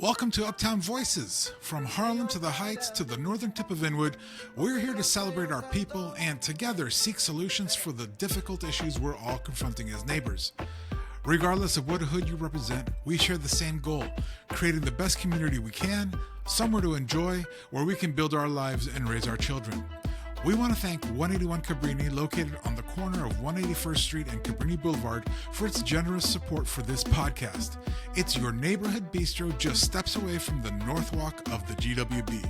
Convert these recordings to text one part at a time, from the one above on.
Welcome to Uptown Voices. From Harlem to the Heights to the northern tip of Inwood, we're here to celebrate our people and together seek solutions for the difficult issues we're all confronting as neighbors. Regardless of what hood you represent, we share the same goal, creating the best community we can, somewhere to enjoy, where we can build our lives and raise our children. We want to thank 181 Cabrini, located on the corner of 181st Street and Cabrini Boulevard, for its generous support for this podcast. It's your neighborhood bistro just steps away from the North Walk of the GWB.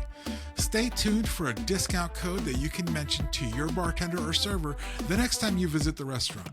Stay tuned for a discount code that you can mention to your bartender or server the next time you visit the restaurant.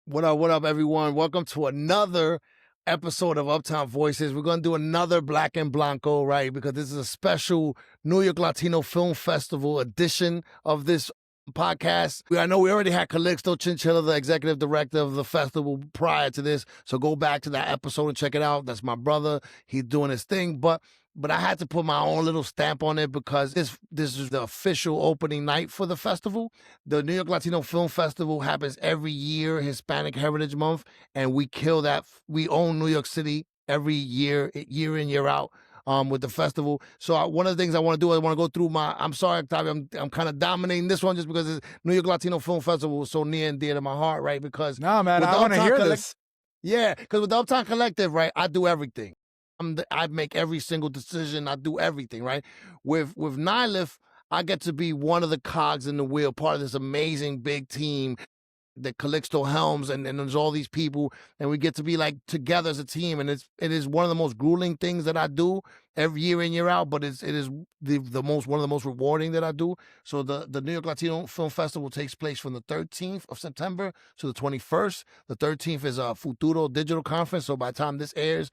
What up, everyone? Welcome to another episode of Uptown Voices. We're going to do another Black and Blanco, right? Because this is a special New York Latino Film Festival edition of this podcast. I know we already had Calixto Chinchilla, the executive director of the festival, prior to this. So go back to that episode and check it out. That's my brother. He's doing his thing. But I had to put my own little stamp on it because this is the official opening night for the festival. The New York Latino Film Festival happens every year, Hispanic Heritage Month, and we kill that. We own New York City every year in, year out, with the festival. So one of the things I want to do, I want to go through I'm sorry, Octavio, I'm kind of dominating this one just because the New York Latino Film Festival was so near and dear to my heart, right? Because no, man, I want to hear this. Yeah, because with the Uptown Collective, right, I do everything. I make every single decision. I do everything, right? With NYLIF, I get to be one of the cogs in the wheel, part of this amazing big team that Calixto helms, and there's all these people, and we get to be like together as a team. And it is one of the most grueling things that I do every year in, year out, but it is one of the most rewarding that I do. So the New York Latino Film Festival takes place from the 13th of September to the 21st. The 13th is a Futuro digital conference. So by the time this airs,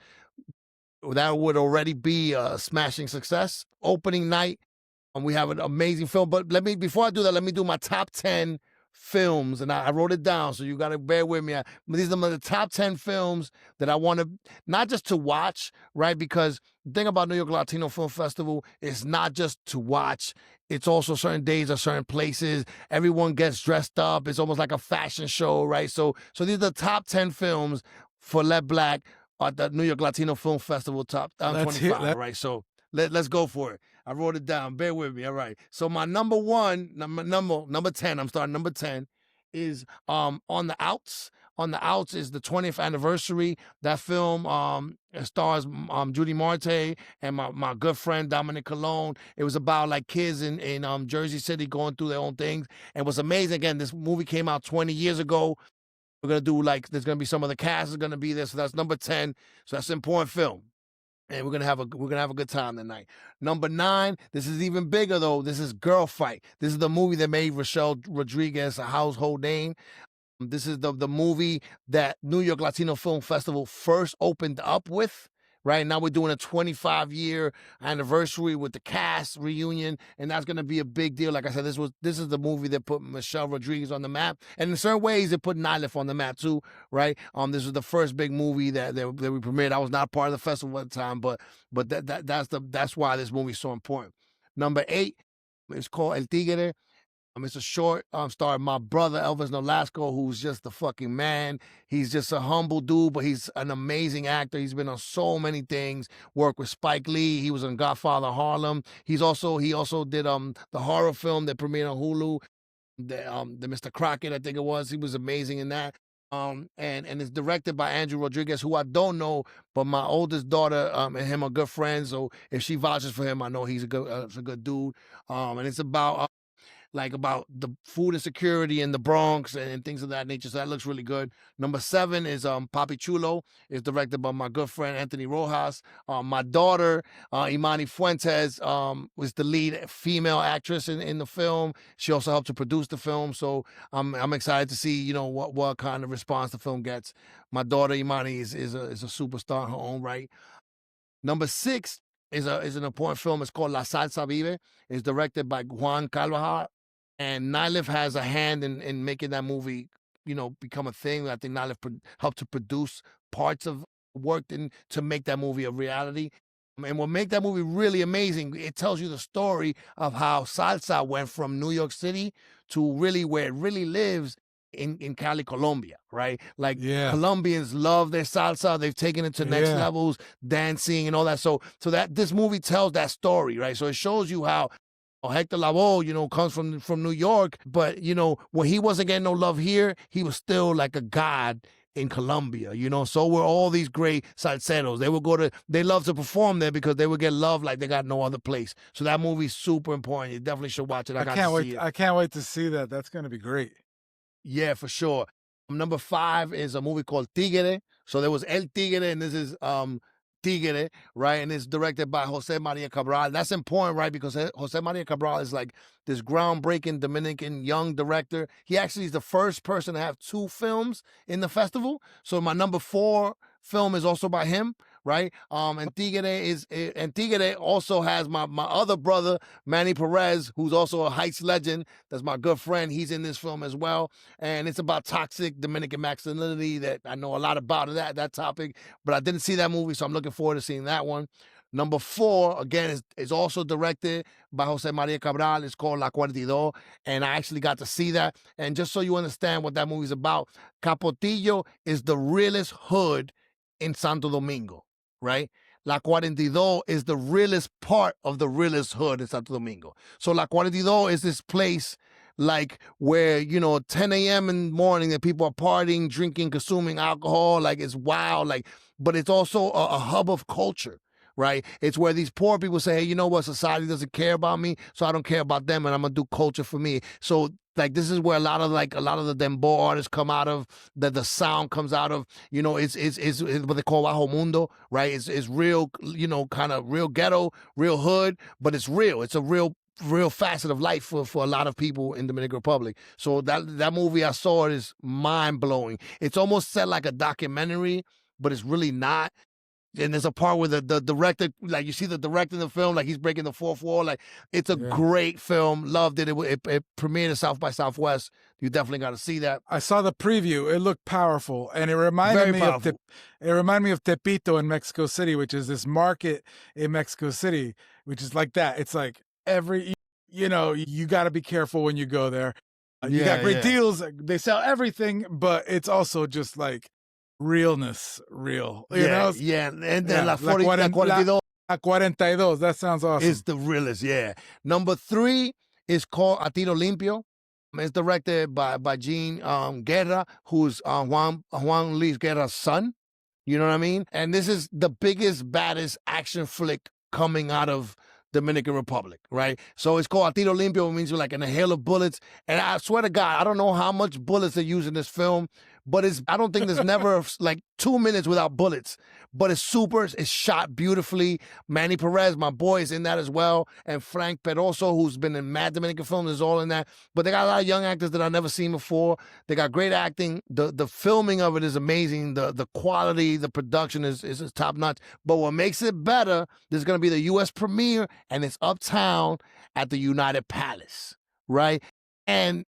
that would already be a smashing success. Opening night, and we have an amazing film. But before I do that, let me do my top 10 films. And I wrote it down, so you got to bear with me. These are the top 10 films that I want to, not just to watch, right? Because the thing about New York Latino Film Festival is not just to watch. It's also certain days or certain places. Everyone gets dressed up. It's almost like a fashion show, right? So these are the top 10 films for Let Black at the New York Latino Film Festival top 25, right? So let's go for it. I wrote it down. Bear with me. All right. So my number 10, I'm starting number 10, is On the Outs. On the Outs is the 20th anniversary. That film stars Judy Marte and my good friend Dominic Colon. It was about like kids in Jersey City going through their own things. And what's amazing, again, this movie came out 20 years ago. We're going to do there's going to be some of the cast is going to be there. So that's number 10. So that's an important film. And we're going to have a good time tonight. Number 9, this is even bigger though. This is Girl Fight. This is the movie that made Rochelle Rodriguez a household name. This is the movie that New York Latino Film Festival first opened up with. Right now we're doing a 25-year anniversary with the cast reunion, and that's going to be a big deal. Like I said, this is the movie that put Michelle Rodriguez on the map, and in certain ways it put NYLIF on the map too, right? This was the first big movie that we premiered. I was not part of the festival at the time, but that's why this movie is so important. Number 8 is called El Tigre. It's a short starring my brother, Elvis Nolasco, who's just the fucking man. He's just a humble dude, but he's an amazing actor. He's been on so many things. Worked with Spike Lee. He was in Godfather Harlem. He also did the horror film that premiered on Hulu, the Mr. Crockett, I think it was. He was amazing in that. And it's directed by Andrew Rodriguez, who I don't know, but my oldest daughter and him are good friends. So if she vouches for him, I know he's a good dude. And it's about the food insecurity in the Bronx and things of that nature. So that looks really good. Number 7 is Papi Chulo. It's directed by my good friend Anthony Rojas. My daughter, Imani Fuentes, was the lead female actress in the film. She also helped to produce the film. So I'm excited to see, what kind of response the film gets. My daughter, Imani, is a superstar in her own right. Number 6 is an important film. It's called La Salsa Vive. It's directed by Juan Carvajal. And NYLIF has a hand in making that movie, become a thing. I think NYLIF helped to produce parts of work to make that movie a reality. And what make that movie really amazing, it tells you the story of how salsa went from New York City to really where it really lives in Cali, Colombia, right? Like Yeah. Colombians love their salsa. They've taken it to next levels, dancing and all that. So that this movie tells that story, right? So it shows you how Hector Lavoe, comes from New York, but when he wasn't getting no love here, he was still like a god in Colombia, so were all these great salseros. They love to perform there because they would get love like they got no other place. So that movie's super important. You definitely should watch it. I can't wait. I can't wait to see that. That's going to be great. Yeah, for sure. Number 5 is a movie called Tigre. So there was El Tigre, and this is Tigre, right? And it's directed by Jose Maria Cabral. That's important, right? Because Jose Maria Cabral is like this groundbreaking Dominican young director. He actually is the first person to have 2 films in the festival. So my number 4 film is also by him, right? And Tigre also has my other brother, Manny Perez, who's also a Heights legend. That's my good friend. He's in this film as well. And it's about toxic Dominican masculinity that I know a lot about that topic, but I didn't see that movie, so I'm looking forward to seeing that one. Number 4, again, is also directed by Jose Maria Cabral. It's called La 42, and I actually got to see that. And just so you understand what that movie's about, Capotillo is the realest hood in Santo Domingo, right? La 42 is the realest part of the realest hood in Santo Domingo. So La 42 is this place like where, 10 a.m. in the morning that people are partying, drinking, consuming alcohol, like it's wild, but it's also a hub of culture, right? It's where these poor people say, hey, you know what? Society doesn't care about me, so I don't care about them, and I'm gonna do culture for me. So this is where a lot of the dembow artists come out of, the sound comes out of, it's what they call bajo mundo, right? It's real, kind of real ghetto, real hood, but it's real. It's a real facet of life for a lot of people in Dominican Republic. So that movie, I saw it, is mind blowing. It's almost set like a documentary, but it's really not. And there's a part where the director, like you see the director in the film, like he's breaking the fourth wall. Like it's a great film. Loved it. It premiered at South by Southwest. You definitely got to see that. I saw the preview. It looked powerful, and it reminded me of Tepito in Mexico City, which is this market in Mexico City, which is like that. It's like you got to be careful when you go there. You got great deals. They sell everything, but it's also just like realness, real. Yeah. And then La 42. La 42. That sounds awesome. It's the realest, yeah. Number 3 is called A Tiro Limpio. It's directed by Gene Guerra, who's Juan Luis Guerra's son. You know what I mean? And this is the biggest, baddest action flick coming out of Dominican Republic, right? So it's called A Tiro Limpio, means you're like in a hail of bullets. And I swear to God, I don't know how much bullets they use in this film, but I don't think there's never like 2 minutes without bullets. But it's shot beautifully. Manny Perez, my boy, is in that as well. And Frank Peroso, who's been in mad Dominican films, is all in that. But they got a lot of young actors that I've never seen before. They got great acting. The filming of it is amazing. The quality, the production is top notch. But what makes it better, there's going to be the U.S. premiere, and it's Uptown at the United Palace, right? And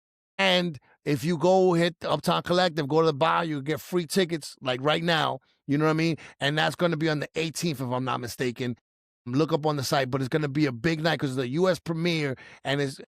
if you go hit the Uptown Collective, go to the bar, you get free tickets like right now. You know what I mean? And that's going to be on the 18th, if I'm not mistaken. Look up on the site, but it's going to be a big night because it's the U.S. premiere, and it's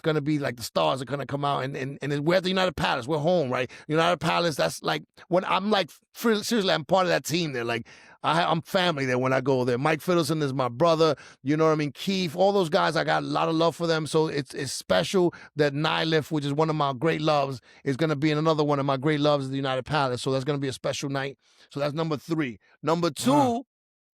going to be like the stars are going to come out, and we're at the United Palace. We're home, right? United Palace, that's like, when I'm like, seriously, I'm part of that team there. Like, I'm family there when I go there. Mike Fiddleson is my brother, you know what I mean? Keith, all those guys, I got a lot of love for them. So it's special that NYLIF, which is one of my great loves, is going to be in another one of my great loves at the United Palace. So that's going to be a special night. So that's number 3. Number 2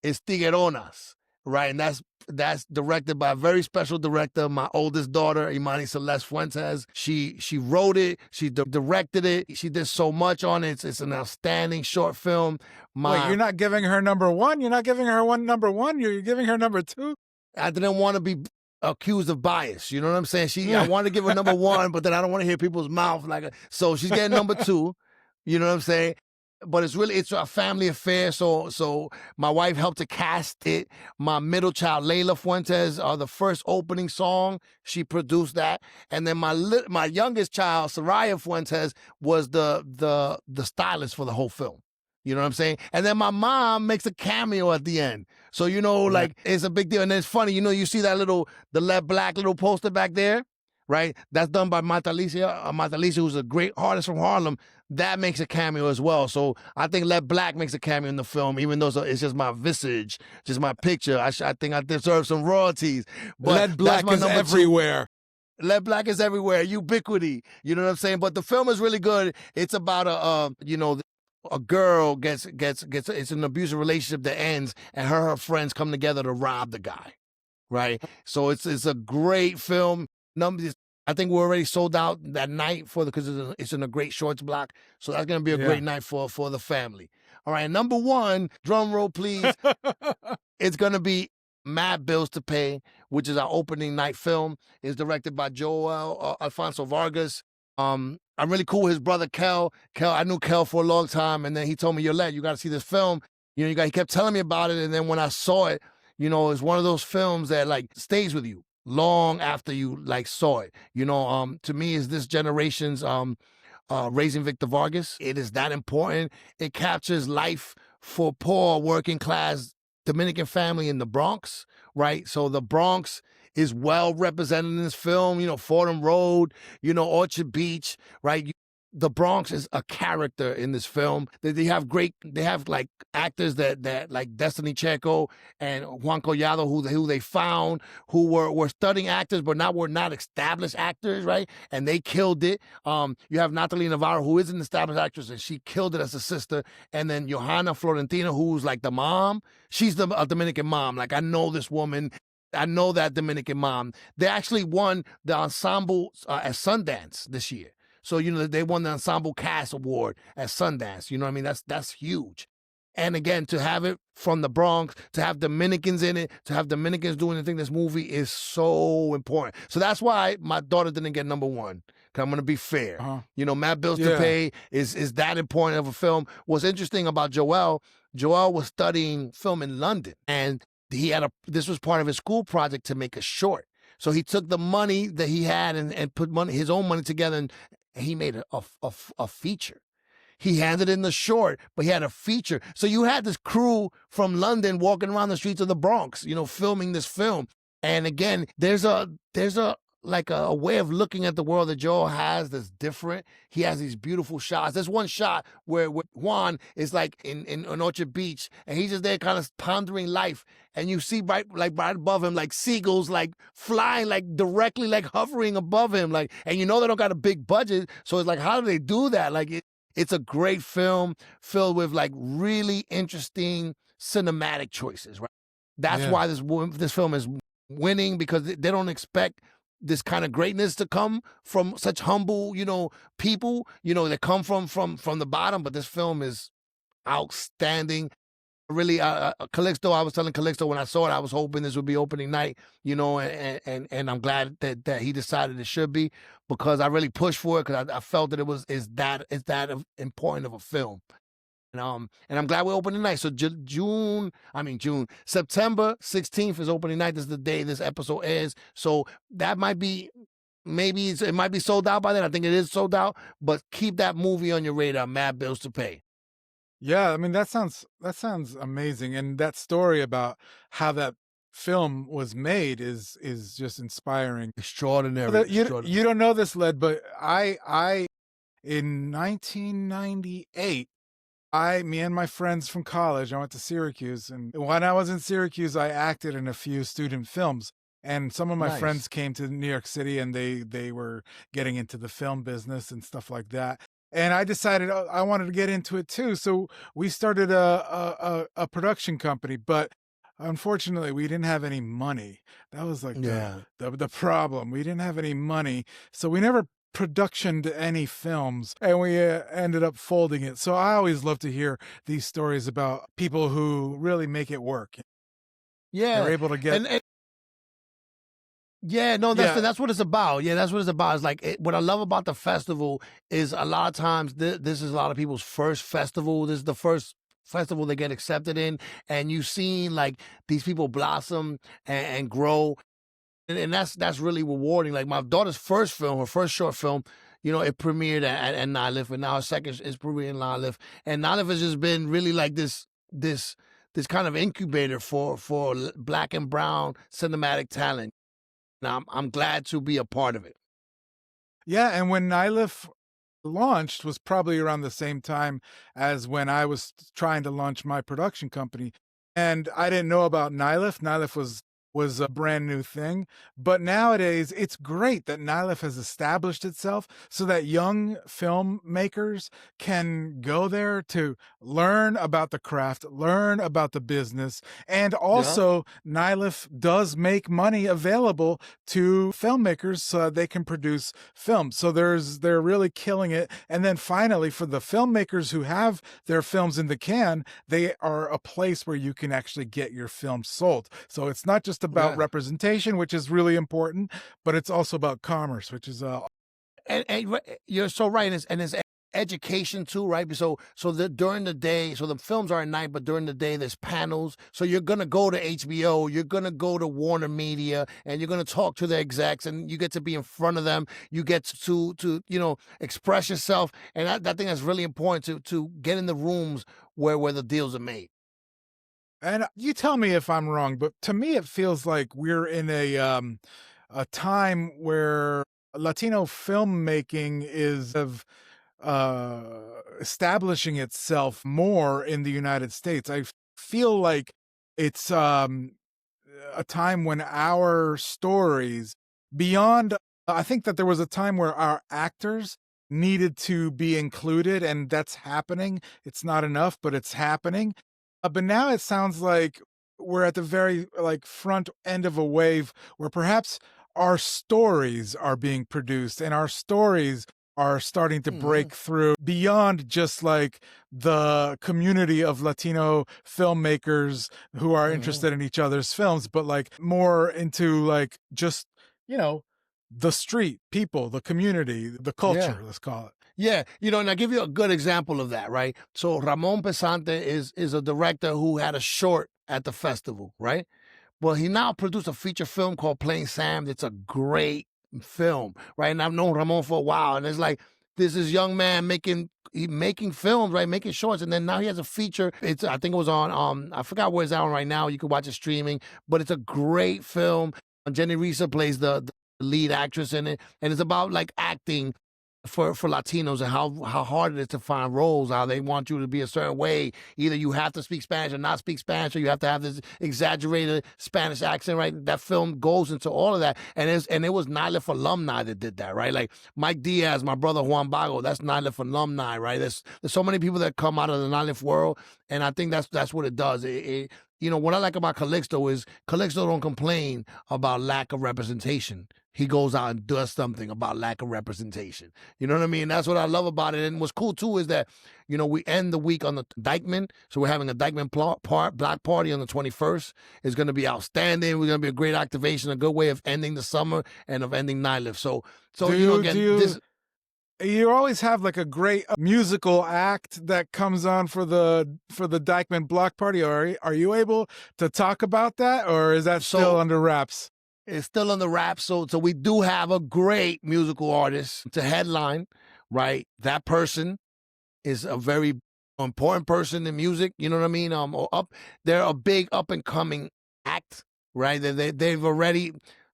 is Tigueronas, right? And that's directed by a very special director, my oldest daughter, Imani Celeste Fuentes. She wrote it, she directed it, she did so much on it. It's an outstanding short film. Wait, you're not giving her number 1? You're not giving her number 1? You're giving her number 2? I didn't want to be accused of bias. You know what I'm saying? I wanted to give her number 1, but then I don't want to hear people's mouth so she's getting number 2. You know what I'm saying? But it's a family affair. So my wife helped to cast it. My middle child, Layla Fuentes, the first opening song, she produced that. And then my youngest child, Soraya Fuentes, was the stylist for the whole film. You know what I'm saying? And then my mom makes a cameo at the end. So, it's a big deal. And then it's funny, you see that the black little poster back there? right? That's done by Moth, who's a great artist from Harlem. That makes a cameo as well. So I think Let Black makes a cameo in the film, even though it's just my visage, just my picture. I think I deserve some royalties. But Let Black is everywhere. Let Black is everywhere, ubiquity. You know what I'm saying? But the film is really good. It's about a girl gets it's an abusive relationship that ends, and her friends come together to rob the guy, right? So it's a great film. I think we're already sold out that night because it's in a great shorts block. So that's gonna be a great night for the family. All right, number one, drum roll please. It's gonna be Mad Bills to Pay, which is our opening night film. It's directed by Joel Alfonso Vargas. I'm really cool with his brother Kel. I knew Kel for a long time, and then he told me, "Yolette, you got to see this film." He kept telling me about it, and then when I saw it, it's one of those films that like stays with you long after you like saw it. To me, is this generation's Raising Victor Vargas. It is that important. It captures life for poor working class Dominican family in the Bronx, right? So the Bronx is well represented in this film, Fordham Road, Orchard Beach, right? The Bronx is a character in this film. They have like actors that like Destiny Checo and Juan Collado, who they found, who were studying actors, but were not established actors, right? And they killed it. You have Natalie Navarro, who is an established actress, and she killed it as a sister. And then Johanna Florentina, who's like the mom. She's a Dominican mom. Like, I know this woman. I know that Dominican mom. They actually won the ensemble at Sundance this year. So, they won the Ensemble Cast Award at Sundance. You know what I mean? That's huge. And again, to have it from the Bronx, to have Dominicans in it, to have Dominicans doing anything, this movie is so important. So that's why my daughter didn't get number one. Because I'm going to be fair. Mad Bills to Pay is that important of a film. What's interesting about Joel was studying film in London. And this was part of his school project to make a short. So he took the money that he had and put his own money together, and he made a feature. He handed in the short, but he had a feature. So you had this crew from London walking around the streets of the Bronx, filming this film. And again, there's a way of looking at the world that Joel has that's different. He has these beautiful shots. There's one shot where Juan is like in Orchard Beach, and he's just there kind of pondering life. And you see right above him, like seagulls, like flying, like directly, like hovering above him. Like, and they don't got a big budget. So it's like, how do they do that? Like, it's a great film filled with like really interesting cinematic choices, right? That's why this film is winning, because they don't expect this kind of greatness to come from such humble, people, that come from the bottom. But this film is outstanding. Really, Calixto, I was telling Calixto when I saw it, I was hoping this would be opening night, and I'm glad that he decided it should be, because I really pushed for it, because I felt that it's that important of a film. And I'm glad we're opening night. So September 16th is opening night. This is the day this episode airs. So that might be, it might be sold out by then. I think it is sold out, but keep that movie on your radar, Mad Bills to Pay. Yeah, I mean, that sounds amazing. And that story about how that film was made is just inspiring. Extraordinary. You don't know this, Led, but I in 1998, me and my friends from college, I went to Syracuse, and when I was in Syracuse, I acted in a few student films. And some of my friends came to New York City, and they were getting into the film business and stuff like that. And I decided I wanted to get into it too. So we started a production company, but unfortunately we didn't have any money. That was like the problem. We didn't have any money. So we never productioned any films, and we ended up folding it. So I always love to hear these stories about people who really make it work. Yeah. They're able to get... that's what it's about. Yeah, that's what it's about. It's like, what I love about the festival is a lot of times this is a lot of people's first festival. This is the first festival they get accepted in, and you've seen like these people blossom and grow, and that's really rewarding. Like my daughter's first film, her first short film, it premiered at NYLIF, and now her second is premiering in NYLIF, and NYLIF has just been really like this kind of incubator for Black and brown cinematic talent. Now, I'm glad to be a part of it. Yeah, and when NYLIF launched was probably around the same time as when I was trying to launch my production company. And I didn't know about NYLIF. NYLIF was a brand new thing. But nowadays, it's great that NYLIF has established itself so that young filmmakers can go there to learn about the craft, learn about the business. And Yeah. also, NYLIF does make money available to filmmakers so that they can produce films. So they're really killing it. And then finally, for the filmmakers who have their films in the can, they are a place where you can actually get your film sold. So it's not just about Yeah. representation, which is really important, but it's also about commerce, which is And you're so right, and it's education too, right? So during the day, so the films are at night, but during the day there's panels. So you're gonna go to HBO, you're gonna go to Warner Media, and you're gonna talk to the execs, and you get to be in front of them. You get to express yourself, and I think that's really important to get in the rooms where the deals are made. and you tell me if I'm wrong, but to me it feels like we're in a time where Latino filmmaking is of establishing itself more in the United States. I feel like it's a time when our stories beyond I think that there was a time where our actors needed to be included, and that's happening. It's not enough, but it's happening. But now it sounds like we're at the very like front end of a wave where perhaps our stories are being produced and our stories are starting to Mhm. break through beyond just like the community of Latino filmmakers who are Mhm. interested in each other's films, but like more into like just, you know, the street people, the community, the Yeah. culture, let's call it. Yeah, and I'll give you a good example of that, right? So Ramon Pesante is a director who had a short at the festival, right? Well, he now produced a feature film called Plain Sam. It's a great film, right? And I've known Ramon for a while, and it's like this young man making films, right? Making shorts, and then now he has a feature. I think it was on I forgot where it's out right now. You can watch it streaming, but it's a great film. Jenny Risa plays the lead actress in it, and it's about like acting for Latinos and how hard it is to find roles, how they want you to be a certain way. Either you have to speak Spanish or not speak Spanish, or you have to have this exaggerated Spanish accent, right? That film goes into all of that. And it was NYLIF alumni that did that, right? Like Mike Diaz, my brother Juan Bago, that's NYLIF alumni, right? There's so many people that come out of the NYLIF world, and I think that's what it does. What I like about Calixto is Calixto don't complain about lack of representation. He goes out and does something about lack of representation. You know what I mean? That's what I love about it. And what's cool too is that, we end the week on the Dyckman. So we're having a Dyckman block party on the 21st. It's going to be outstanding. We're going to be a great activation, a good way of ending the summer and of ending NYLIF. So again, this. You always have like a great musical act that comes on for the Dyckman block party. Are you able to talk about that, or is that still under wraps? It's still on the rap. So we do have a great musical artist to headline, right? That person is a very important person in music. You know what I mean? They're a big up and coming act, right? They've already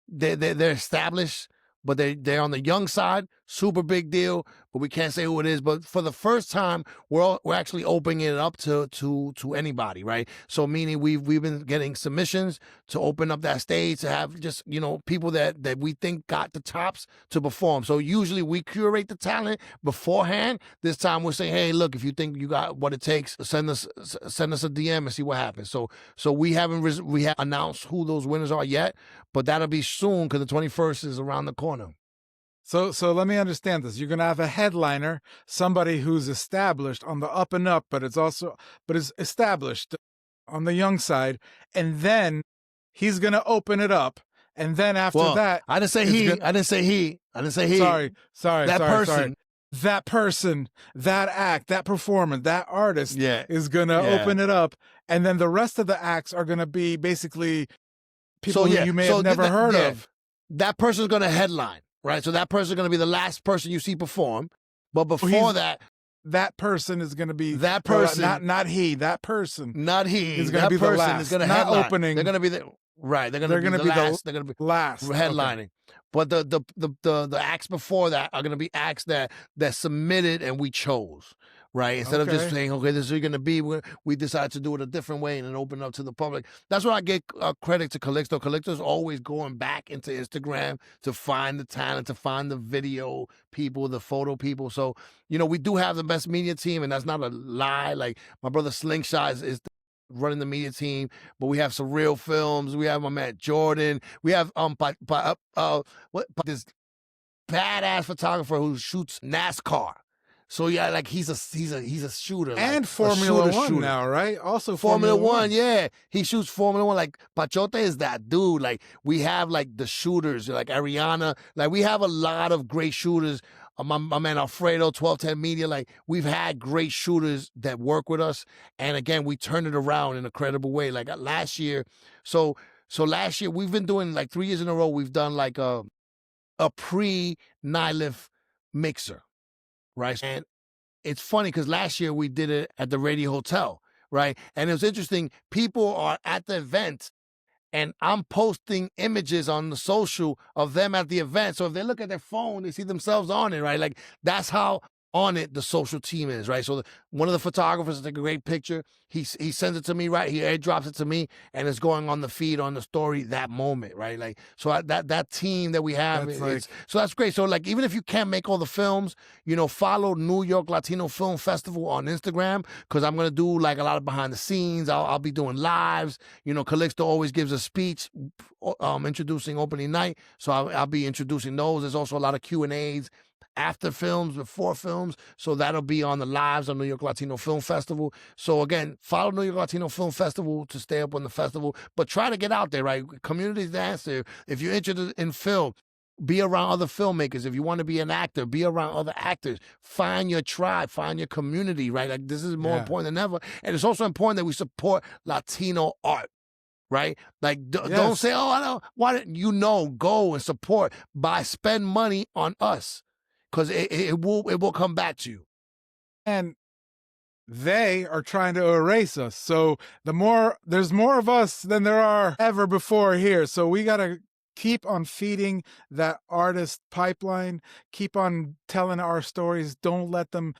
they're established, but they're on the young side. Super big deal, but we can't say who it is. But for the first time, we're actually opening it up to anybody, right? So meaning we've been getting submissions to open up that stage to have just people that we think got the chops to perform. So usually we curate the talent beforehand. This time we're saying, hey, look, if you think you got what it takes, send us a DM and see what happens. So we haven't announced who those winners are yet, but that'll be soon because the 21st is around the corner. So let me understand this. You're going to have a headliner, somebody who's established on the up and up, but is established on the young side, and then he's going to open it up, and then after that, I didn't say he. I didn't say he. Sorry. Person. That person, that act, that performer, that artist is going to open it up, and then the rest of the acts are going to be basically people who you may have never heard of. That person's going to headline. Right, so that person's going to be the last person you see perform, but before that person is going to be that person, not he. That person, not he, is going to be the last. Is going to not headline. Opening. They're going to be the right. They're going to be the last. They're going to be last headlining. Okay. But the acts before that are going to be acts that submitted and we chose, right? Instead of just saying, okay, this is going to be, we decided to do it a different way and then open up to the public. That's what I give credit to Calixto. Calixto's always going back into Instagram to find the talent, to find the video people, the photo people. So, you know, we do have the best media team, and that's not a lie. Like, my brother Slingshot is running the media team, but we have some real films. We have my man Jordan. We have this badass photographer who shoots NASCAR. So yeah, like he's a shooter, and like, Formula One now, right? Also Formula One, yeah. He shoots Formula One. Like, Pachote is that dude. Like, we have like the shooters, like Ariana. Like, we have a lot of great shooters. My man Alfredo, 1210 Media. Like, we've had great shooters that work with us, and again, we turned it around in a credible way. Like, last year, so last year we've been doing, like, 3 years in a row. We've done like a pre-NYLIF mixer, right? And it's funny because last year we did it at the Radio Hotel, right? And it was interesting. People are at the event, and I'm posting images on the social of them at the event. So if they look at their phone, they see themselves on it, right? Like, that's how on it the social team is, right? So one of the photographers took a great picture. He sends it to me, right? He airdrops it to me, and it's going on the feed, on the story that moment, right? Like, so that team that we have, so that's great. So, like, even if you can't make all the films, you know, follow New York Latino Film Festival on Instagram, because I'm gonna do like a lot of behind the scenes. I'll be doing lives. You know, Calixto always gives a speech introducing opening night, so I'll be introducing those. There's also a lot of Q&As after films, before films, so that'll be on the lives on New York Latino Film Festival. So again, follow New York Latino Film Festival to stay up on the festival, but try to get out there, right? Community's the answer. If you're interested in film, be around other filmmakers. If you want to be an actor, be around other actors. Find your tribe, find your community, right? Like, this is more important than ever. And it's also important that we support Latino art, right? Like, don't say, oh, I don't, why didn't you know, go and support, spend money on us. Because it will come back to you. And they are trying to erase us. So there's more of us than there are ever before here. So we got to keep on feeding that artist pipeline, keep on telling our stories. Don't let them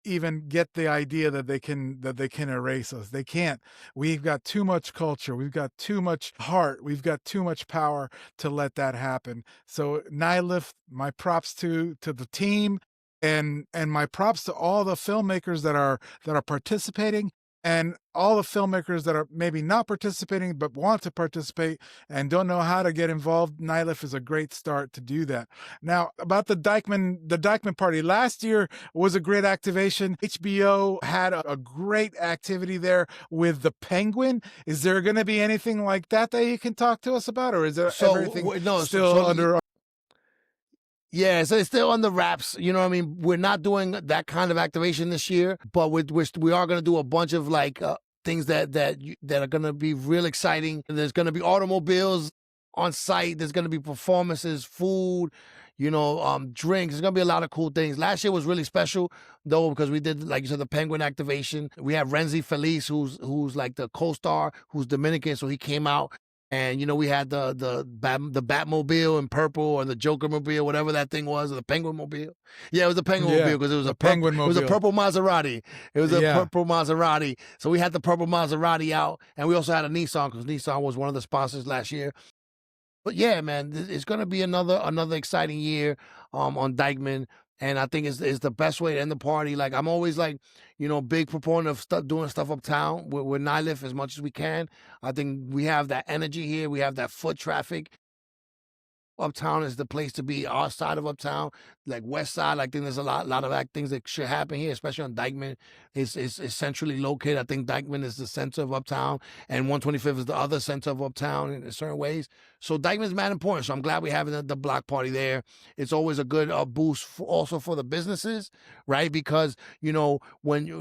even get the idea that they can erase us. They can't. We've got too much culture. We've got too much heart. We've got too much power to let that happen. So NYLIF, my props to the team, and my props to all the filmmakers that are participating, and all the filmmakers that are maybe not participating but want to participate and don't know how to get involved. NYLIF is a great start to do that. Now, about the Dyckman party, last year was a great activation. HBO had a great activity there with the Penguin. Is there going to be anything like that you can talk to us about, or is there everything still under? Yeah, so it's still on the wraps. You know what I mean? We're not doing that kind of activation this year, but we are going to do a bunch of like things that are going to be real exciting. There's going to be automobiles on site. There's going to be performances, food, you know, drinks. There's going to be a lot of cool things. Last year was really special, though, because we did, like you said, the Penguin activation. We have Renzi Feliz, who's like the co-star, who's Dominican, so he came out. And, you know, we had the Batmobile in purple, or the Joker-mobile, whatever that thing was, or the Penguin-mobile. Yeah, it was the Penguin-mobile, because it was a Penguin-mobile. It was a purple Maserati. It was a purple Maserati. So we had the purple Maserati out, and we also had a Nissan, because Nissan was one of the sponsors last year. But yeah, man, it's going to be another exciting year on Dyckman. And I think it's the best way to end the party. Like, I'm always like, you know, big proponent of doing stuff uptown with NYLIF as much as we can. I think we have that energy here. We have that foot traffic. Uptown is the place to be. Our side of Uptown, like West Side, I think there's a lot of things that should happen here, especially on Dyckman. It's centrally located. I think Dyckman is the center of Uptown, and 125th is the other center of Uptown in certain ways. So Dyckman's mad important. So I'm glad we're having the block party there. It's always a good boost also for the businesses, right? Because, you know,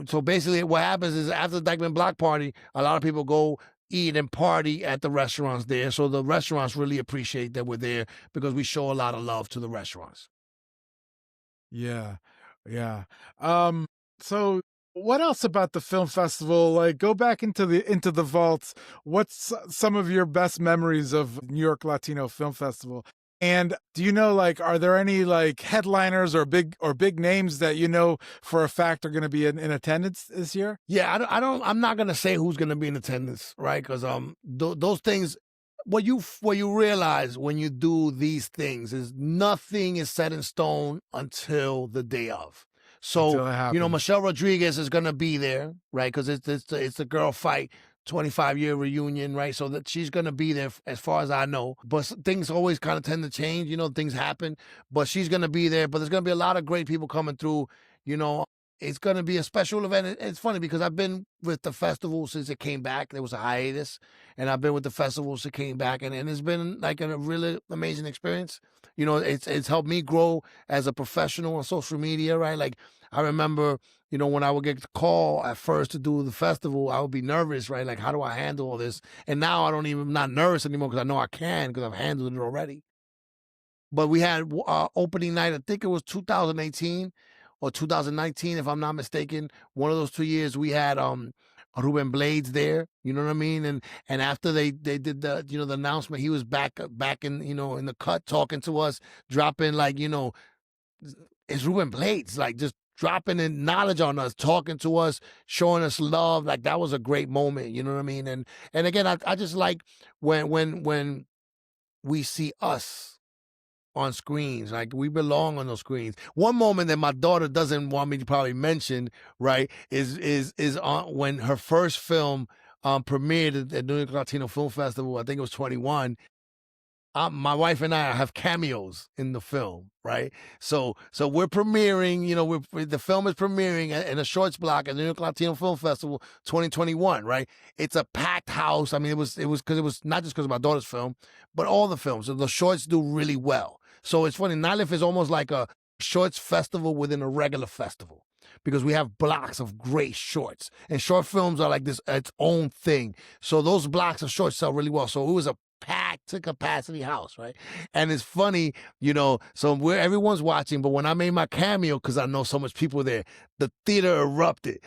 so basically what happens is after the Dyckman block party, a lot of people go eat and party at the restaurants there. So the restaurants really appreciate that we're there, because we show a lot of love to the restaurants. Yeah. So what else about the film festival? Like, go back into the vaults. What's some of your best memories of New York Latino Film Festival? And do you know, like, are there any like headliners or big names that you know for a fact are going to be in attendance this year? Yeah, I'm not gonna say who's gonna be in attendance, right? Because those things, what you realize when you do these things is nothing is set in stone until the day of. So Until it happens. Michelle Rodriguez is gonna be there, right? Because it's a girl fight 25-year reunion, right? So that she's gonna be there as far as I know. But things always kind of tend to change, things happen. But she's gonna be there. But there's gonna be a lot of great people coming through. It's going to be a special event. It's funny because I've been with the festival since it came back. There was a hiatus, and I've been with the festival since it came back, and it's been like a really amazing experience. It's helped me grow as a professional on social media, right? Like I remember, when I would get the call at first to do the festival, I would be nervous, right? Like how do I handle all this? And now I'm not nervous anymore because I know I can because I've handled it already. But we had opening night, I think it was 2018 or 2019, if I'm not mistaken. One of those 2 years, we had Ruben Blades there. You know what I mean? And after they did the the announcement, he was back in in the cut talking to us, dropping like it's Ruben Blades, like just dropping in knowledge on us, talking to us, showing us love. Like that was a great moment. You know what I mean? And again, I just like when we see us on screens, like we belong on those screens. One moment that my daughter doesn't want me to probably mention, right, is on when her first film premiered at New York Latino Film Festival. I think it was 21. My wife and I have cameos in the film, right? So we're premiering, the film is premiering in a shorts block at the New York Latino Film Festival 2021, right? It's a packed house. I mean, it was because it was not just because of my daughter's film, but all the films. So the shorts do really well. So it's funny. NYLIF is almost like a shorts festival within a regular festival because we have blocks of great shorts, and short films are like this its own thing. So those blocks of shorts sell really well. So it was a packed to capacity house, right? And it's funny, so where everyone's watching, but when I made my cameo, because I know so much people there, the theater erupted.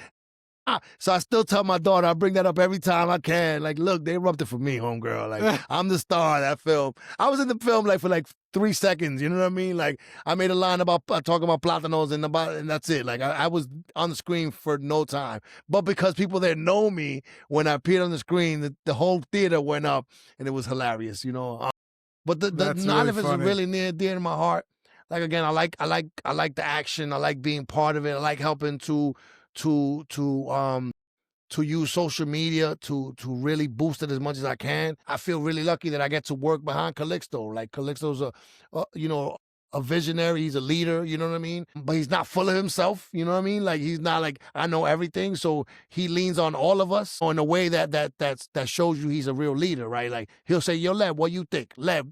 So I still tell my daughter, I bring that up every time I can. Like, look, they erupted for me, homegirl. Like, I'm the star of that film. I was in the film like for like 3 seconds. You know what I mean? Like, I made a line about talking about Platanos and that's it. Like, I was on the screen for no time. But because people there know me, when I appeared on the screen, the whole theater went up, and it was hilarious. But the NYLIF is really near dear to my heart. Like again, I like the action. I like being part of it. I like helping to use social media to really boost it as much as I can. I feel really lucky that I get to work behind Calixto. Like Calixto's a visionary. He's a leader. You know what I mean? But he's not full of himself. You know what I mean? Like he's not like I know everything. So he leans on all of us in a way that shows you he's a real leader, right? Like he'll say, "Yo, Lev, what you think? Lev."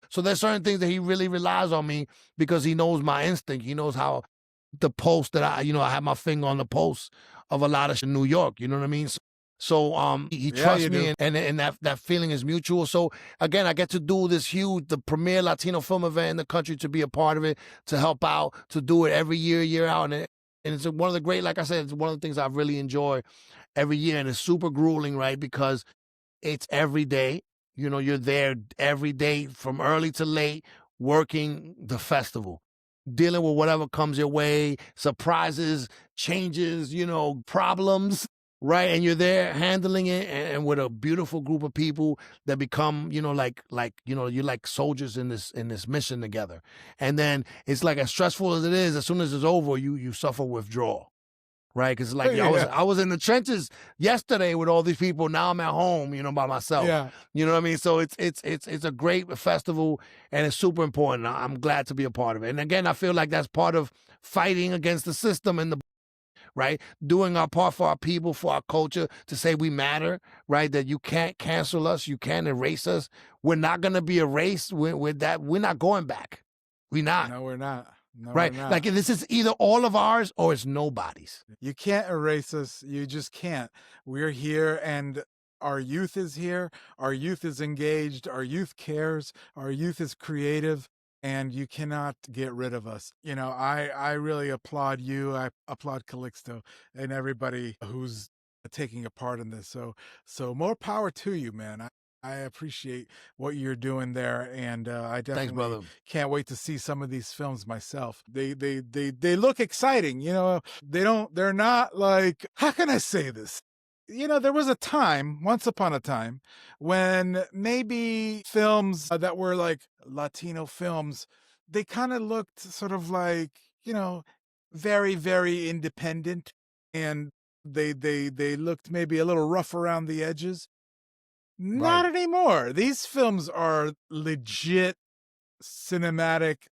So there's certain things that he really relies on me because he knows my instinct. He knows how the post that I have my finger on the post of a lot of shit in New York. You know what I mean? So he trusts me, and that feeling is mutual. So again, I get to do the premier Latino film event in the country, to be a part of it, to help out, to do it every year out, and it's one of the great, like I said, it's one of the things I really enjoy every year, and it's super grueling, right? Because it's every day. You're there every day from early to late working the festival, dealing with whatever comes your way, surprises, changes, problems, right? And you're there handling it and with a beautiful group of people that become, you're like soldiers in this mission together. And then it's like as stressful as it is, as soon as it's over, you suffer withdrawal. Right, because like I was in the trenches yesterday with all these people. Now I'm at home, by myself. Yeah. You know what I mean? So it's a great festival, and it's super important. I'm glad to be a part of it. And again, I feel like that's part of fighting against the system and right, doing our part for our people, for our culture, to say we matter. Right, that you can't cancel us, you can't erase us. We're not gonna be erased. We're not going back. We're not. No, we're not. No, right, we're not. like this is either all of ours or it's nobody's. You can't erase us. You just can't. We're here, and our youth is here. Our youth is engaged. Our youth cares. Our youth is creative, and you cannot get rid of us. I really applaud you. I applaud Calixto and everybody who's taking a part in this. So more power to you, man. I appreciate what you're doing there, and I Thanks, definitely brother. can't wait to see some of these films myself. They look exciting, you know. They're not like, how can I say this? You know, there was a time, once upon a time, when maybe films that were like Latino films, they kind of looked sort of like, you know, very, very independent, and they looked maybe a little rough around the edges. Not Right. anymore. These films are legit cinematic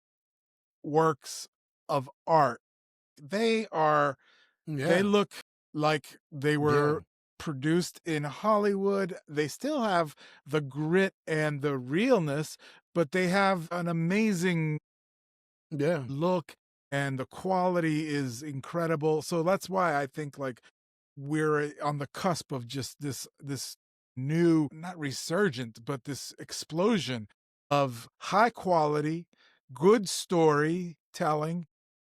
works of art. They Yeah. look like they Yeah. were produced in Hollywood. They still have the grit and the realness, but they have an amazing Yeah. look, and the quality is incredible. So that's why I think like we're on the cusp of just this new, not resurgent, but this explosion of high quality, good storytelling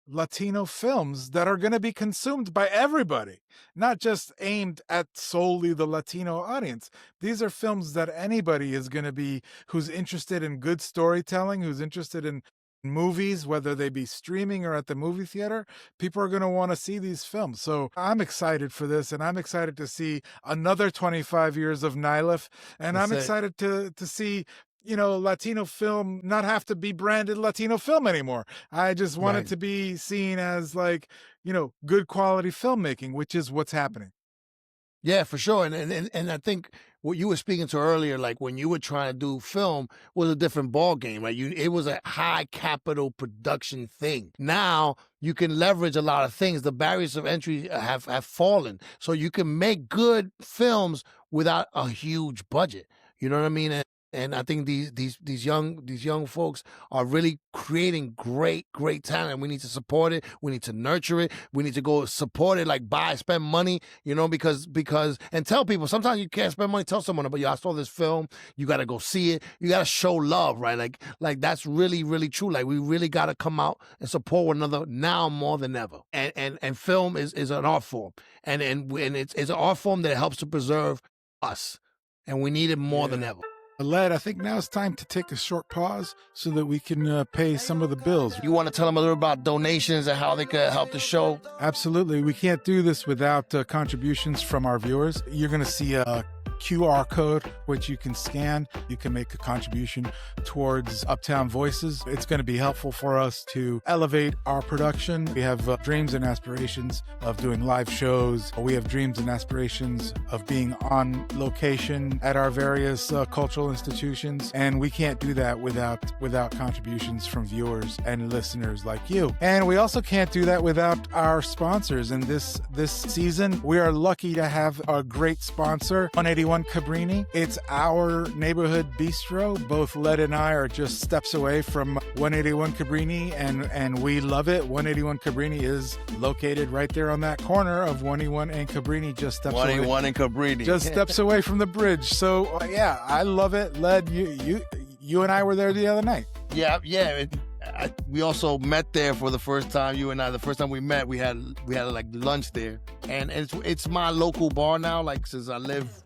Latino films that are going to be consumed by everybody, not just aimed at solely the Latino audience. These are films that anybody is going to be, who's interested in good storytelling, who's interested in movies, whether they be streaming or at the movie theater. People are going to want to see these films. So I'm excited for this, and I'm excited to see another 25 years of NYLIF, and That's I'm it. excited to see, you know, Latino film not have to be branded Latino film anymore. I just want it Right. to be seen as like, you know, good quality filmmaking, which is what's happening. Yeah, for sure. And I think what you were speaking to earlier, like when you were trying to do film, was a different ball game, right? It was a high capital production thing. Now you can leverage a lot of things. The barriers of entry have fallen, so you can make good films without a huge budget. You know what I mean? And I think these young folks are really creating great talent. We need to support it. We need to nurture it. We need to go support it, like spend money, you know, because and tell people, sometimes you can't spend money, tell someone, but I saw this film, you got to go see it. You got to show love, right? Like that's really true. Like we really got to come out and support one another now more than ever. And film is an art form. And it's an art form that helps to preserve us. And we need it more than ever. Led, I think now it's time to take a short pause so that we can pay some of the bills. You want to tell them a little about donations and how they could help the show? Absolutely. We can't do this without contributions from our viewers. You're going to see a QR code which you can scan. You can make a contribution towards Uptown Voices. It's going to be helpful for us to elevate our production. We have dreams and aspirations of doing live shows. We have dreams and aspirations of being on location at our various cultural institutions, and we can't do that without contributions from viewers and listeners like you. And we also can't do that without our sponsors. And this season, we are lucky to have a great sponsor, 181 Cabrini. It's our neighborhood bistro. Both Led and I are just steps away from 181 Cabrini, and we love it. 181 Cabrini is located right there on that corner of 181 and Cabrini, just steps away. 181 and Cabrini. Just steps away from the bridge. So yeah, I love it. Led, you and I were there the other night. Yeah. We also met there for the first time. You and I, the first time we met, we had like lunch there, and it's my local bar now. Like since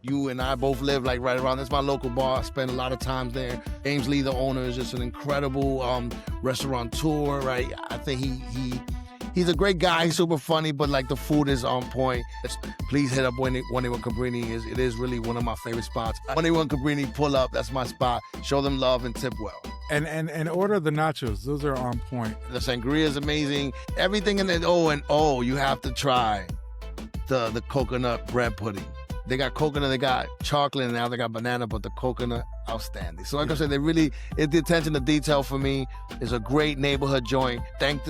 you and I both live like right around. It's my local bar. I spend a lot of time there. James Lee, the owner, is just an incredible restaurateur. Right, I think he's a great guy. He's super funny, but like the food is on point. Please hit up 181 Cabrini. It is really one of my favorite spots. 181 Cabrini, pull up. That's my spot. Show them love and tip well. And order the nachos. Those are on point. The sangria is amazing. Everything in it. You have to try the coconut bread pudding. They got coconut, they got chocolate, and now they got banana, but the coconut, outstanding. So like I said, it's the attention to detail for me. It's a great neighborhood joint. Thank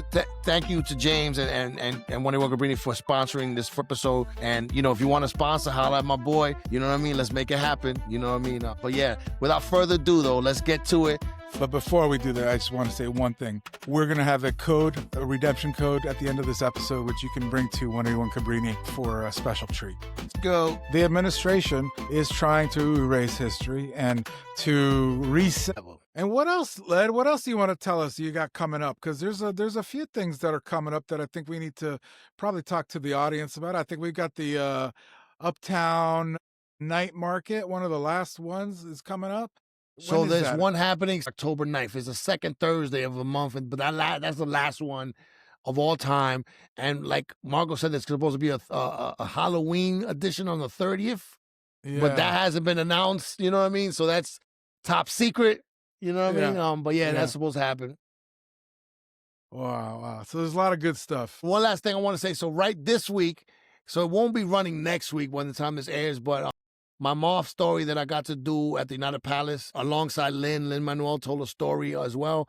you to James and 181 Cabrini for sponsoring this episode. And, you know, if you want to sponsor, holla at my boy. You know what I mean? Let's make it happen. You know what I mean? But yeah, without further ado, though, let's get to it. But before we do that, I just want to say one thing. We're going to have a redemption code at the end of this episode, which you can bring to 181 Cabrini for a special treat. Let's go. The administration is trying to erase history and to reset. And what else, Led? What else do you want to tell us you got coming up? Because there's a few things that are coming up that I think we need to probably talk to the audience about. I think we've got the Uptown Night Market, one of the last ones, is coming up. So When is there's that? one happening October 9th. It's the second Thursday of the month, but that's the last one of all time. And like Marco said, there's supposed to be a Halloween edition on the 30th, but that hasn't been announced. You know what I mean? So that's top secret. You know what I mean? But yeah, that's supposed to happen. Wow. So there's a lot of good stuff. One last thing I want to say. So right this week, so it won't be running next week when the time this airs, but my Moth story that I got to do at the United Palace alongside Lin-Manuel told a story as well.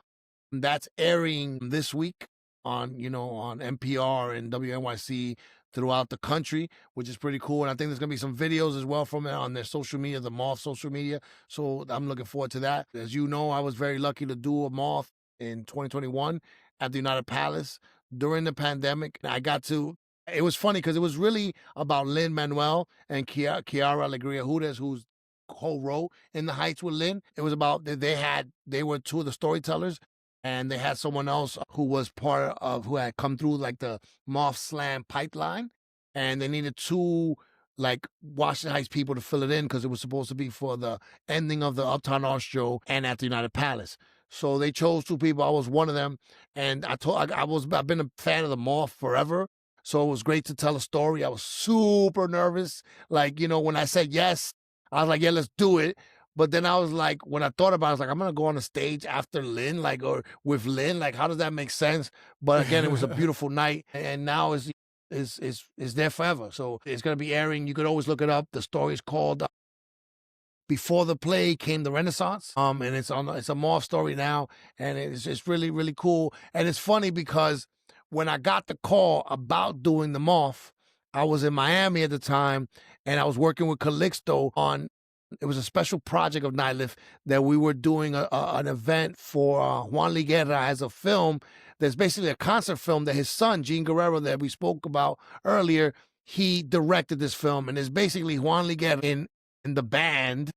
That's airing this week on NPR and WNYC throughout the country, which is pretty cool. And I think there's going to be some videos as well from it on their social media, the Moth social media. So I'm looking forward to that. As you know, I was very lucky to do a Moth in 2021 at the United Palace during the pandemic. It was funny because it was really about Lin-Manuel and Kiara Alegria Hudes, who's co-wrote In the Heights with Lin. It was about they were two of the storytellers, and they had someone else who had come through like the Moth Slam pipeline, and they needed two like Washington Heights people to fill it in because it was supposed to be for the ending of the Uptown Art Show and at the United Palace. So they chose two people. I was one of them, and I've been a fan of the Moth forever. So it was great to tell a story. I was super nervous. Like, when I said yes, I was like, yeah, let's do it. But then I was like, when I thought about it, I was like, I'm going to go on the stage after Lin, or with Lin. Like, how does that make sense? But again, it was a beautiful night, and now is there forever. So it's going to be airing. You could always look it up. The story is called Before the Play Came the Renaissance. And it's a Moth story now, and it's really, really cool. And it's funny because when I got the call about doing the Moth, I was in Miami at the time, and I was working with Calixto it was a special project of NYLIF that we were doing an event for Juan Liguerra as a film. There's basically a concert film that his son, Gene Guerrero, that we spoke about earlier, he directed this film, and it's basically Juan Liguerra in the band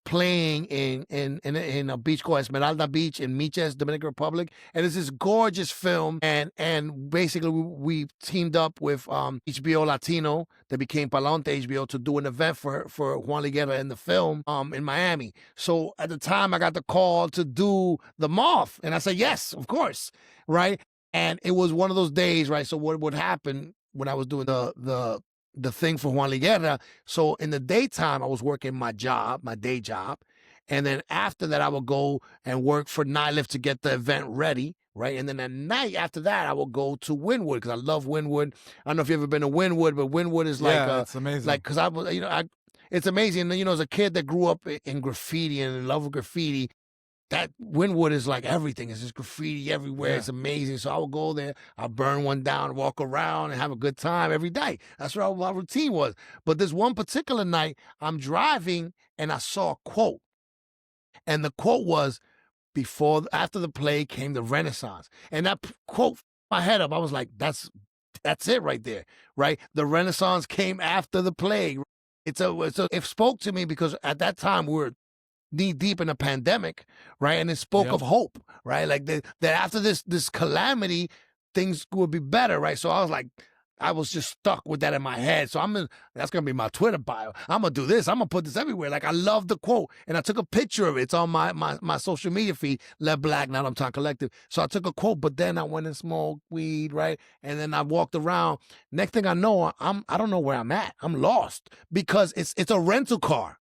playing in a beach called Esmeralda Beach in Miches, Dominican Republic. And it's this gorgeous film. And basically we teamed up with HBO Latino that became Palante HBO to do an event for Juan Liguerra in the film in Miami. So at the time I got the call to do the Moth, and I said, yes, of course, right? And it was one of those days, right? So what would happen when I was doing the thing for Juan Liguerra. So in the daytime, I was working my day job. And then after that, I would go and work for NYLIF to get the event ready, right? And then at night after that, I would go to Wynwood because I love Wynwood. I don't know if you've ever been to Wynwood, but Wynwood is it's amazing. Like, because it's amazing. As a kid that grew up in graffiti and in love with graffiti, that Wynwood is like everything. It's just graffiti everywhere. Yeah. It's amazing. So I would go there, I'll burn one down, walk around, and have a good time every day. That's what my routine was. But this one particular night, I'm driving, and I saw a quote. And the quote was, after the play came the Renaissance. And that quote, my head up, I was like, that's it right there, right? The Renaissance came after the play. It spoke to me because at that time we were knee deep in a pandemic, right? And it spoke of hope, right? Like that after this calamity, things would be better, right? So I was just stuck with that in my head. So that's going to be my Twitter bio. I'm going to do this. I'm going to put this everywhere. Like, I love the quote. And I took a picture of it. It's on my social media feed, Let Black, Not Uptown Collective. So I took a quote, but then I went and smoked weed, right? And then I walked around. Next thing I know, I don't know where I'm at. I'm lost because it's a rental car.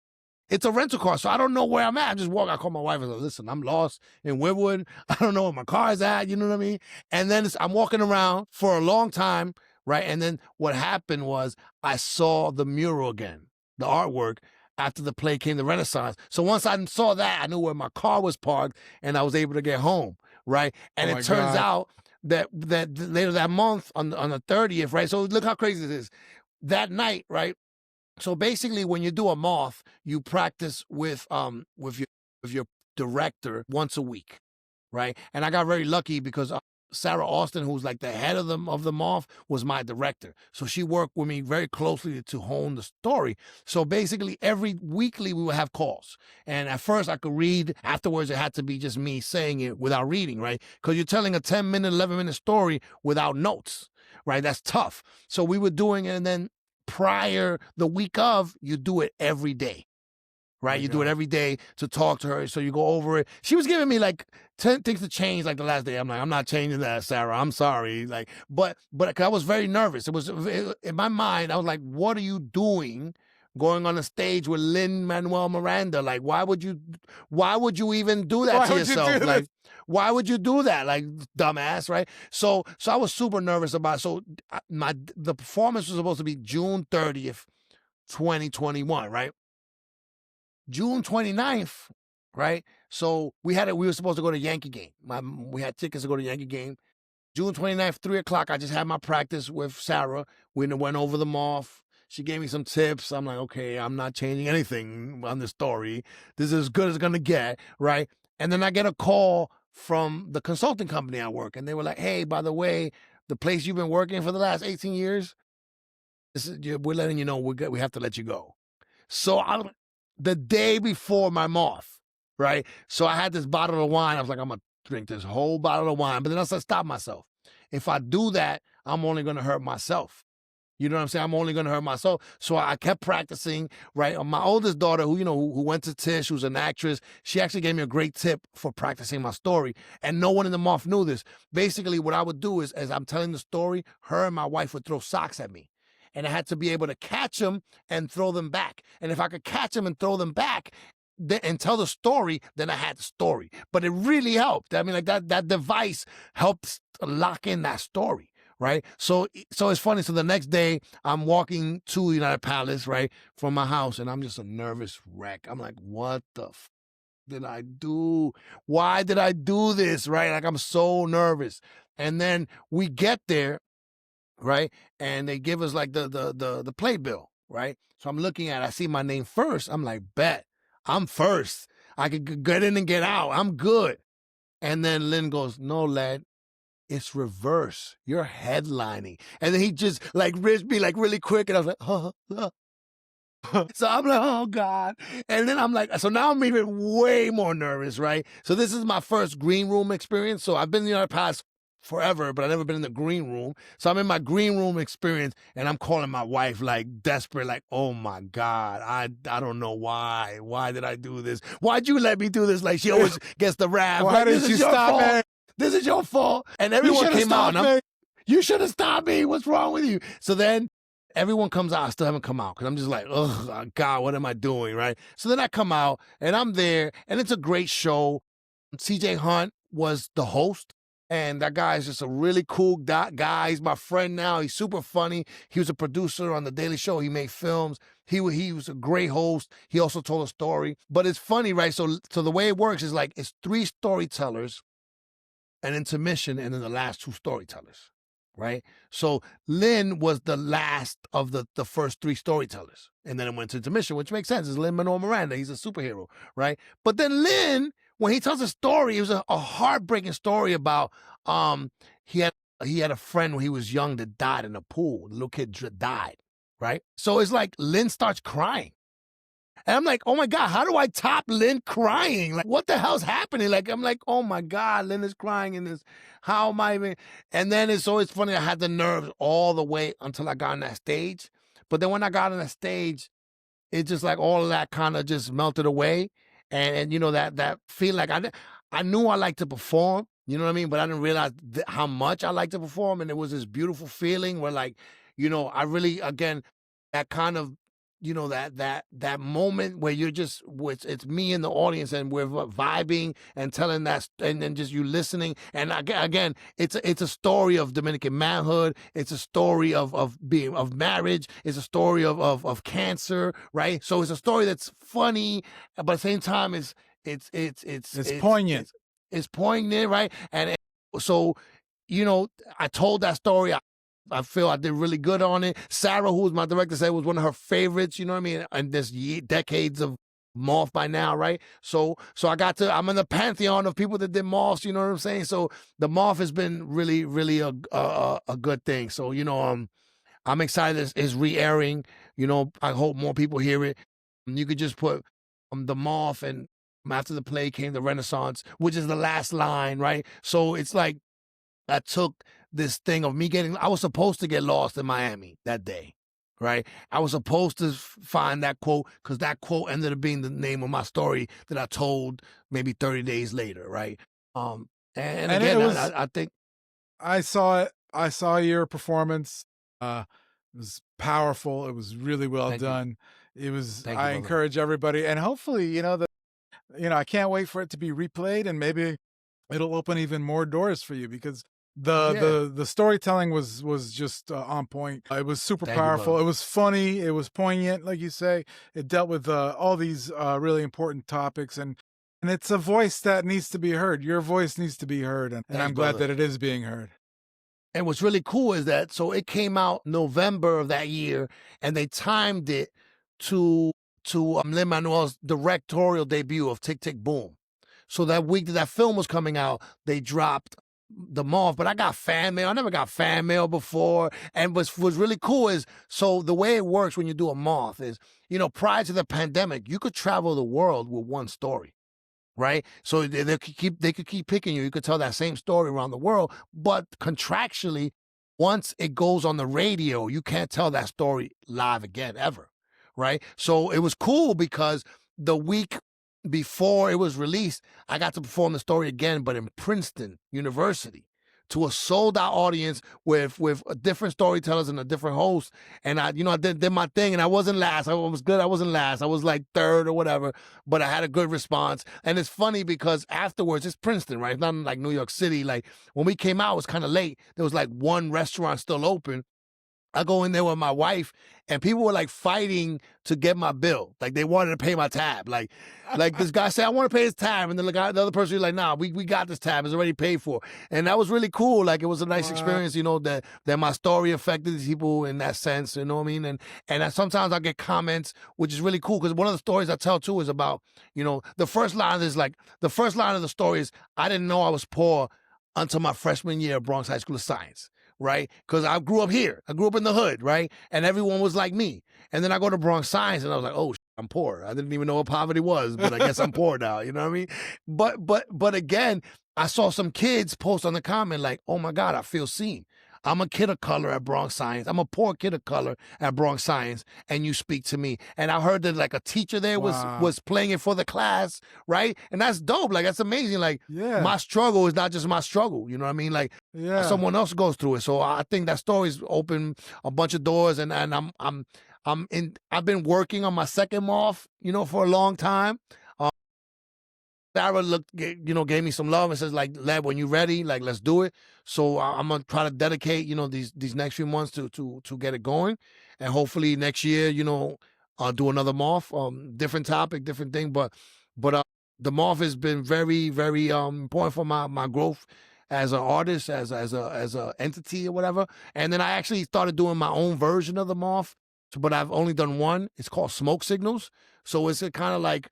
It's a rental car, so I don't know where I'm at. I just walk. I call my wife and say, listen, I'm lost in Wynwood. I don't know where my car is at. You know what I mean? And then I'm walking around for a long time, right? And then what happened was I saw the mural again, the artwork, after the play came the Renaissance. So once I saw that, I knew where my car was parked, and I was able to get home, right? And it turns out that later that month, on the 30th, right? So look how crazy this is. That night, right? So basically, when you do a Moth, you practice with your director once a week, right? And I got very lucky because Sarah Austin, who's like the head of the Moth, was my director. So she worked with me very closely to hone the story. So basically, every weekly we would have calls. And at first I could read. Afterwards, it had to be just me saying it without reading, right? Because you're telling a 10-minute, 11-minute story without notes, right? That's tough. So we were doing it, and then prior, the week of, you do it every day. Right, you do it every day to talk to her. So you go over it. She was giving me like 10 things to change. Like the last day, I'm like, I'm not changing that, Sarah. I'm sorry. Like, but I was very nervous. It was in my mind. I was like, what are you doing, going on a stage with Lin-Manuel Miranda? Like, why would you even do that to yourself? Like, why would you do that? Like, dumbass, right? So I was super nervous about it. So the performance was supposed to be June 30th, 2021, right? June 29th, right? So we were supposed to go to Yankee game. We had tickets to go to Yankee game. June 29th, 3 o'clock, I just had my practice with Sarah. We went over the Moth. She gave me some tips. I'm like, okay, I'm not changing anything on this story. This is as good as it's going to get, right? And then I get a call from the consulting company I work, and they were like, hey, by the way, the place you've been working for the last 18 years, we're letting you know we have to let you go. So the day before my Moth, right? So I had this bottle of wine. I was like, I'm going to drink this whole bottle of wine. But then I said, stop myself. If I do that, I'm only going to hurt myself. You know what I'm saying? I'm only going to hurt myself. So I kept practicing, right? My oldest daughter, who went to Tisch, who's an actress, she actually gave me a great tip for practicing my story. And no one in the Moth knew this. Basically, what I would do is, as I'm telling the story, her and my wife would throw socks at me. And I had to be able to catch them and throw them back. And if I could catch them and throw them back and tell the story, then I had the story. But it really helped. I mean, like that device helps lock in that story, right? So it's funny. So the next day, I'm walking to United Palace, right, from my house, and I'm just a nervous wreck. I'm like, what the did I do? Why did I do this, right? Like, I'm so nervous. And then we get there, right? And they give us like the playbill, right? So I'm looking at it, I see my name first. I'm like, bet, I'm first. I could get in and get out. I'm good. And then Lynn goes, no, lad, it's reverse. You're headlining. And then he just like risked me like really quick. And I was like, So I'm like, oh God. And then I'm like, so now I'm even way more nervous, right? So this is my first green room experience. So I've been in the other past forever, but I've never been in the green room. So I'm in my green room experience, and I'm calling my wife like desperate, like, oh my God, I don't know why. Why did I do this? Why'd you let me do this? Like, she always gets the rap. Why didn't you stop me? This is your fault. And everyone came out. You should have stopped me. What's wrong with you? So then everyone comes out. I still haven't come out because I'm just like, oh God, what am I doing, right? So then I come out, and I'm there, and it's a great show. CJ Hunt was the host. And that guy is just a really cool guy. He's my friend now. He's super funny. He was a producer on The Daily Show. He made films. He was a great host. He also told a story. But it's funny, right? So the way it works is like it's 3 storytellers, an intermission, and then the last 2 storytellers, right? So Lynn was the last of the first 3 storytellers. And then it went to intermission, which makes sense. It's Lin-Manuel Miranda. He's a superhero, right? But then Lynn, when he tells a story, it was a heartbreaking story about he had a friend when he was young that died in a pool. The little kid died, right? So it's like Lynn starts crying. And I'm like, oh my God, how do I top Lynn crying? Like, what the hell's happening? Like, I'm like, oh my God, Lynn is crying in this. How am I even? And then it's always funny. I had the nerves all the way until I got on that stage. But then when I got on that stage, it's just like all of that kind of just melted away. And you know, that feeling, like I knew I liked to perform, you know what I mean? But I didn't realize how much I liked to perform. And it was this beautiful feeling where, like, you know, I really, again, that kind of, you know, that moment where you're just, it's me and the audience, and we're vibing and telling that, and then just you listening. And again, it's a story of Dominican manhood. It's a story of marriage. It's a story of cancer, right? So it's a story that's funny, but at the same time, it's poignant. It's poignant, right? And so, you know, I told that story. I feel I did really good on it. Sarah, who was my director, said it was one of her favorites, you know what I mean? And there's decades of Moth by now, right? So I'm in the pantheon of people that did Moths, you know what I'm saying? So the Moth has been really, really a good thing. So, you know, I'm excited it's re-airing. You know, I hope more people hear it. You could just put the Moth, and after the play came the Renaissance, which is the last line, right? So it's like I took this thing of me I was supposed to get lost in Miami that day. right? I was supposed to find that quote because that quote ended up being the name of my story that I told maybe 30 days later, right? And again, I think I saw it. I saw your performance. It was powerful. It was really well done. It was. I encourage everybody, and hopefully, I can't wait for it to be replayed, and maybe it'll open even more doors for you because the storytelling was just on point. It was super powerful. It was funny. It was poignant, like you say. It dealt with all these really important topics, and it's a voice that needs to be heard. Your voice needs to be heard, and I'm glad that it is being heard. And what's really cool is that, so it came out November of that year, and they timed it to Lin-Manuel's directorial debut of Tick, Tick, Boom. So that week that film was coming out, they dropped the Moth, but I got fan mail. I never got fan mail before. And what's really cool is, so the way it works when you do a Moth is, prior to the pandemic, you could travel the world with one story. Right? So they could keep picking you. You could tell that same story around the world, but contractually, once it goes on the radio, you can't tell that story live again, ever. Right? So it was cool because the week before it was released, I got to perform the story again, but in Princeton University, to a sold-out audience with different storytellers and a different host. And I did my thing, and I wasn't last. I was good. I wasn't last. I was like third or whatever, but I had a good response. And it's funny because afterwards, it's Princeton, right? It's not like New York City. Like, when we came out, it was kind of late. There was like one restaurant still open. I go in there with my wife, and people were like fighting to get my bill. Like, they wanted to pay my tab. Like this guy said, I want to pay his tab. And then the other person was like, nah, we got this tab. It's already paid for. And that was really cool. Like, it was a nice experience, that my story affected people in that sense, you know what I mean? And sometimes I get comments, which is really cool, because one of the stories I tell too is about, the first line of the story is, I didn't know I was poor until my freshman year at Bronx High School of Science. Right? Because I grew up here. I grew up in the hood, right? And everyone was like me. And then I go to Bronx Science, and I was like, oh, I'm poor. I didn't even know what poverty was, but I guess I'm poor now. You know what I mean? But again, I saw some kids post on the comment like, oh my God, I feel seen. I'm a kid of color at Bronx Science. I'm a poor kid of color at Bronx Science, and you speak to me. And I heard that like a teacher there was playing it for the class, right? And that's dope. Like, that's amazing. Like, my struggle is not just my struggle. You know what I mean? Like, someone else goes through it. So I think that story's opened a bunch of doors, and I've been working on my second Moth, for a long time. Sarah gave me some love and says, like, Leb, when you're ready, like, let's do it. So I'm gonna try to dedicate, these next few months to get it going, and hopefully next year, I'll do another Moth, different topic, different thing. But the Moth has been very, very important for my growth as an artist, as a entity or whatever. And then I actually started doing my own version of the Moth, but I've only done one. It's called Smoke Signals. So it's kind of like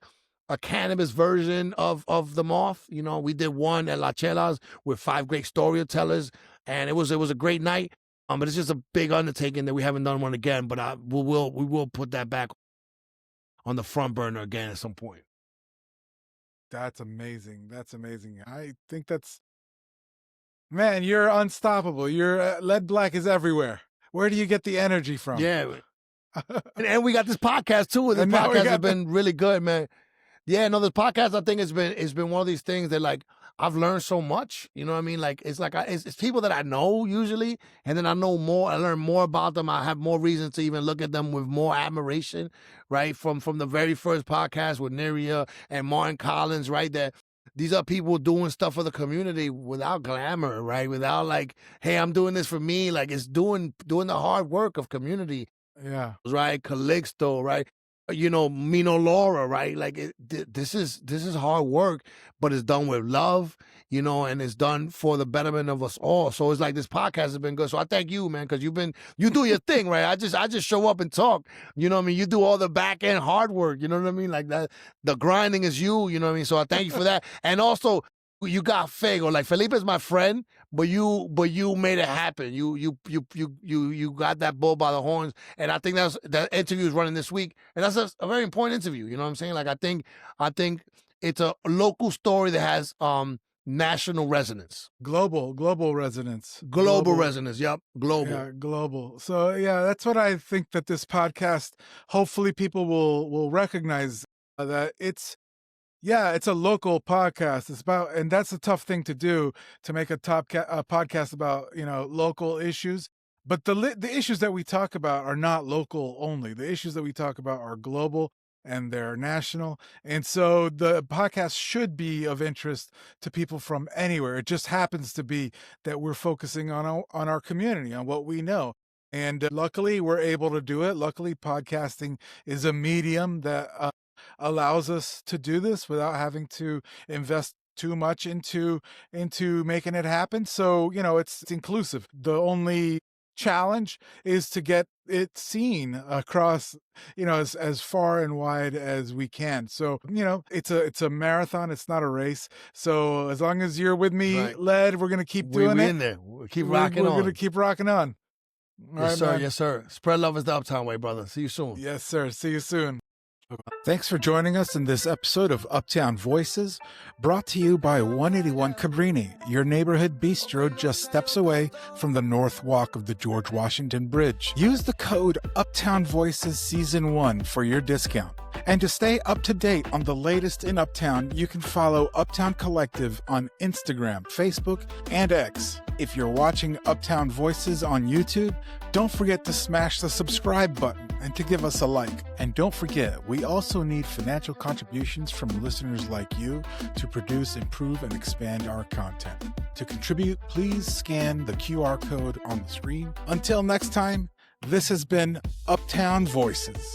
a cannabis version of the Moth. We did one at La Chelas with 5 great storytellers, and it was a great night. But it's just a big undertaking that we haven't done one again. But we will put that back on the front burner again at some point. That's amazing. That's amazing. I think man, you're unstoppable. Your Lead Black is everywhere. Where do you get the energy from? Yeah, and we got this podcast too. And this podcast has been really good, man. Yeah, no, this podcast, I think it's been one of these things that, like, I've learned so much. You know what I mean? Like, it's people that I know usually, and then I know more. I learn more about them. I have more reason to even look at them with more admiration, right? From the very first podcast with Neria and Martin Collins, right? That these are people doing stuff for the community without glamour, right? Without like, hey, I'm doing this for me. Like, it's doing the hard work of community. Yeah. Right? Calixto, right? Mino Laura, right? Like, this is hard work, but it's done with love, and it's done for the betterment of us all. So it's like, this podcast has been good. So I thank you, man, because you do your thing, right? I just show up and talk. You know what I mean? You do all the back end hard work. You know what I mean? Like that, the grinding is you. You know what I mean? So I thank you for that. And also, you got Fago. Like, Felipe's my friend, but you made it happen. You got that bull by the horns, and I think that interview is running this week, and that's a very important interview. You know what I'm saying? Like, I think it's a local story that has national resonance. Global resonance. Global resonance, yep, global. Yeah, global. So yeah, that's what I think that this podcast, hopefully people will recognize that it's a local podcast. It's about, and that's a tough thing to do, to make a podcast about, local issues. But the issues that we talk about are not local only. The issues that we talk about are global and they're national. And so the podcast should be of interest to people from anywhere. It just happens to be that we're focusing on our community, on what we know. And luckily we're able to do it. Luckily podcasting is a medium that allows us to do this without having to invest too much into making it happen. So, it's inclusive. The only challenge is to get it seen across, as far and wide as we can. So, it's a marathon. It's not a race. So as long as you're with me, Right. Led, we're going to keep doing it. In there. We'll keep rocking on. We're going to keep rocking on. All Yes, right, sir. man. Yes, sir. Spread love is the Uptown way, brother. See you soon. Yes, sir. See you soon. Thanks for joining us in this episode of Uptown Voices, brought to you by 181 Cabrini, your neighborhood bistro just steps away from the North Walk of the George Washington Bridge. Use the code Uptown Voices Season 1 for your discount. And to stay up to date on the latest in Uptown, you can follow Uptown Collective on Instagram, Facebook, and X. If you're watching Uptown Voices on YouTube, don't forget to smash the subscribe button and to give us a like. And don't forget, we also need financial contributions from listeners like you to produce, improve, and expand our content. To contribute, please scan the QR code on the screen. Until next time, this has been Uptown Voices.